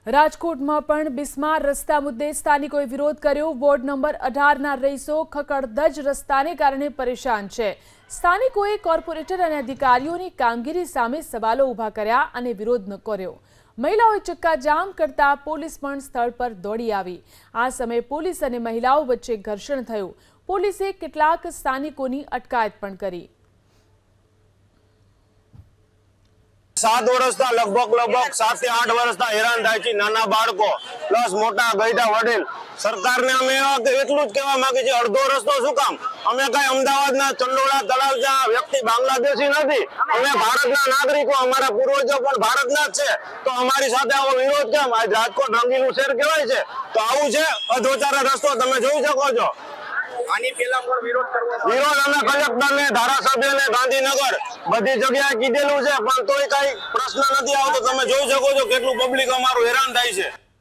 રાજકોટમાં પણ બિસ્માર રસ્તા મુદ્દે સ્થાનિકોએ વિરોધ કર્યો। વોર્ડ નંબર 18ના રહીશો ખકડધજ રસ્તાને કારણે પરેશાન છે। સ્થાનિકોએ કોર્પોરેટર અને અધિકારીઓની કામગીરી સામે સવાલો ઊભા કર્યા અને વિરોધ કર્યો। મહિલાઓએ ચક્કાજામ કરતા પોલીસ પણ સ્થળ પર દોડી આવી। આ સમયે પોલીસ અને મહિલાઓ વચ્ચે ઘર્ષણ થયું। પોલીસે કેટલાક સ્થાનિકોની અટકાયત પણ કરી। 7 વર્ષના લગભગ 7 થી 8 વર્ષના હેરાન થાય છે નાના બાળકો પ્લસ મોટા ગઈઢા વડીલ। સરકારને અમે એટલું જ કહેવા માંગીએ છીએ, અડધો રસ્તો શું કામ? અમે કઈ અમદાવાદના ચંડોળા તળાવના વ્યક્તિ બાંગ્લાદેશી નથી, અમે ભારતના નાગરિકો, અમારા પૂર્વજો પણ ભારતના જ છે, તો અમારી સાથે આવો વિરોધ કેમ? આજ રાજકોટ રંગીલું શહેર કહેવાય છે, તો આવું છે અધોચારો રસ્તો તમે જોઈ શકો છો। આની પહેલા પણ વિરોધ અમે કલેક્ટરને, ધારાસભ્યને, ગાંધીનગર બધી જગ્યાએ કીધેલું છે, પણ તોય કઈ પ્રશ્ન નથી આવતો। તમે જોઈ શકો છો કેટલું પબ્લિક અમારું હેરાન થાય છે।